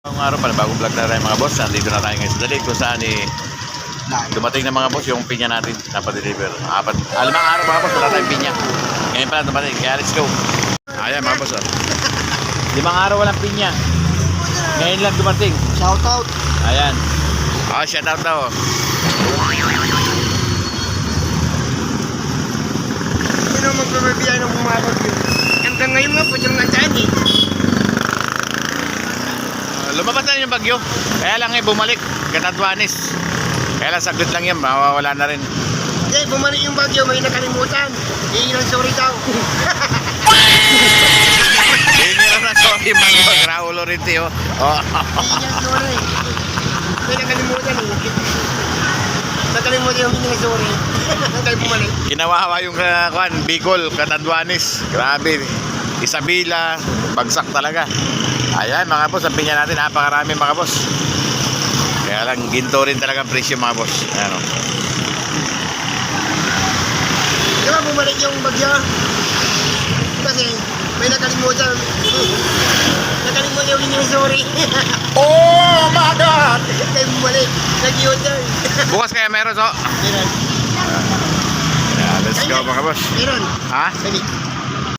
Ngayong araw pala, bagong vlog na tayo mga boss. Nandito na tayo ngayon sa Dalig kung saan dumating na mga boss yung pinya natin napadeliver. Alamang araw mga boss, wala tayong pinya. Ngayon pala dumating, kaya let's go. Ayan mga boss. 5 araw walang pinya. Ngayon lang dumating. Shout out. Ayan. Shout out daw. Sino magpapabiyay ng bumabag yun? Hanggang ngayon nga po yung nandyan eh. Lumabas na yung bagyo. Kaya lang bumalik. Kanadwanis. Kaya lang saglit lang yan. Mawawala na rin. Hindi, bumalik yung bagyo. May nakalimutan. Iyon ang sorry daw. Hindi na sorry bagyo. Raulo rin tiyo. Iyon ang sorry. May nakalimutan eh. Nakalimutan yung hindi sorry. Hanggang bumalik. Kinawawa yung Bicol, Kanadwanis. Grabe. Isabela. Bagsak talaga. Ayan mga boss, ang pinya natin, napakarami mga boss. Kaya lang, ginto rin talaga ang presyo mga boss. Ayan o. Di ba bumalik yung bagyo? Kasi may nakalimutan. Nakalimutan yung hindi sorry. Oh my God! Kaya bumalik. Nag-U-turn. Bukas kaya meron so. Meron. Yeah, let's go mga boss. Meron. Ha? Sabi.